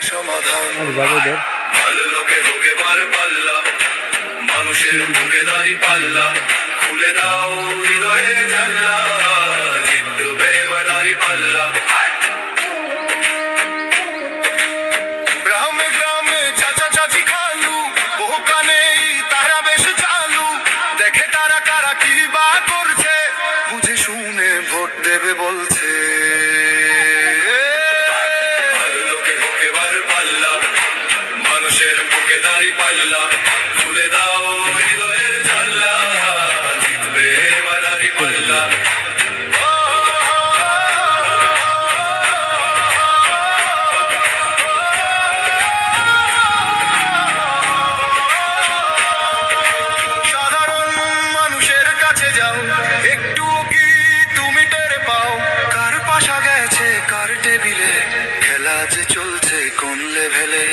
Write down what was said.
সমাধান বাবুদের ভালো লোকে ঢোকে বার পাল্লা, মানুষের বুকে দাঁড়ি পাল্লা, খুলে দাও হৃদয়ে জানলা, জিতবে এবার দাঁড়ি পাল্লা। গ্রামে গ্রামে চাচা চাচি খালু, বহু কানেই তারা বেশ চালু, দেখে তারা কারা কি বা করছে, বুঝে শুনে ভোট দেবে বলছে। মানুষের বুকে দাঁড়ি পাল্লা, খুলে দাও হৃদয়ের জানলা, জিতবে এবার দাঁড়ি পাল্লা। সাধারণ মানুষের কাছে যাও, একটু কি তুমি টের পাও, কার পাশা গেছে কার টেবিলে, খেলা যে চলছে কোন লেভেলে।